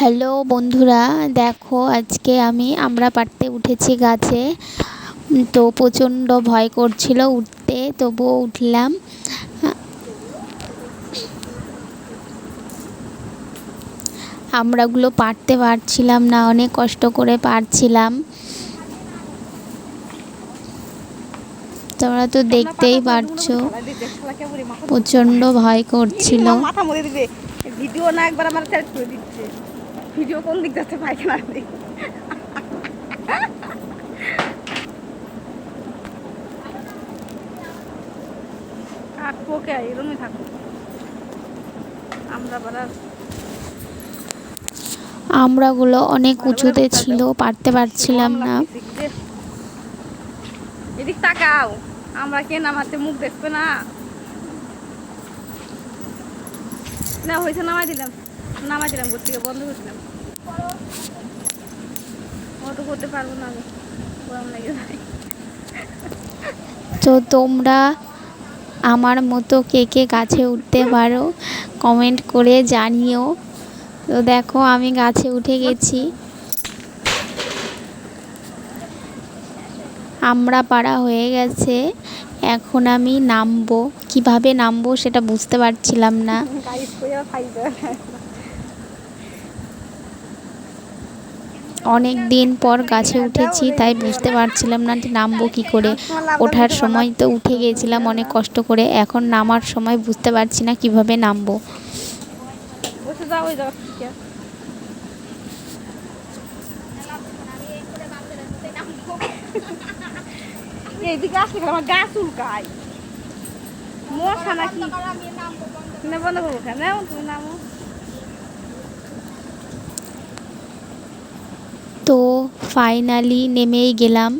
Hello বন্ধুরা, দেখো আজকে আমরা পাড়তে উঠেছি গাছে। তো প্রচণ্ড ভয় করছিল উঠতে, তবুও উঠলাম। আমড়াগুলো পাড়তে পারছিলাম না, অনেক কষ্ট করে পাড়ছিলাম। তোমরা তো দেখতেই পারছো, প্রচণ্ড ভয় করছিল। ভিডিও না একবার আমার সেট করে দিচ্ছে। ভিডিও কোন দিক যাচ্ছে পায়খানা দিক। থাকবো কে এরমই থাকবো আমরা পাড়ার আমড়াগুলো অনেক উঁচুতে ছিল, পারতে পারছিলাম না। এদিক তাকাও, আমরা কে নামাতে মুখ দেখবে না। না হয়েছে, নামাই দিলাম করতে বন্ধ করছিলাম। অত করতে পারবো না আমি, গরম লেগে যায়। তো তোমরা আমার মতো কে কে গাছে উঠতে পারো কমেন্ট করে জানিও। তো দেখো আমি গাছে উঠে গেছি। আমড়া পাড়া হয়ে গেছে, এখন আমি নামবো। কিভাবে নামবো সেটা বুঝতে পারছিলাম না। অনেক দিন পর গাছে উঠেছি, তাই বুঝতে পারছিলাম না যে নামবো কি করে। ওঠার সময় তো উঠে গিয়েছিলাম অনেক কষ্ট করে, এখন নামার সময় বুঝতে পারছি না কিভাবে নামবো। এইদিকে আসলে আমার গা চুলকায়, মশা নাকি বন্ধ করবো কেন? তুমি নামো। তো ফাইনালি নেমেই গেলাম।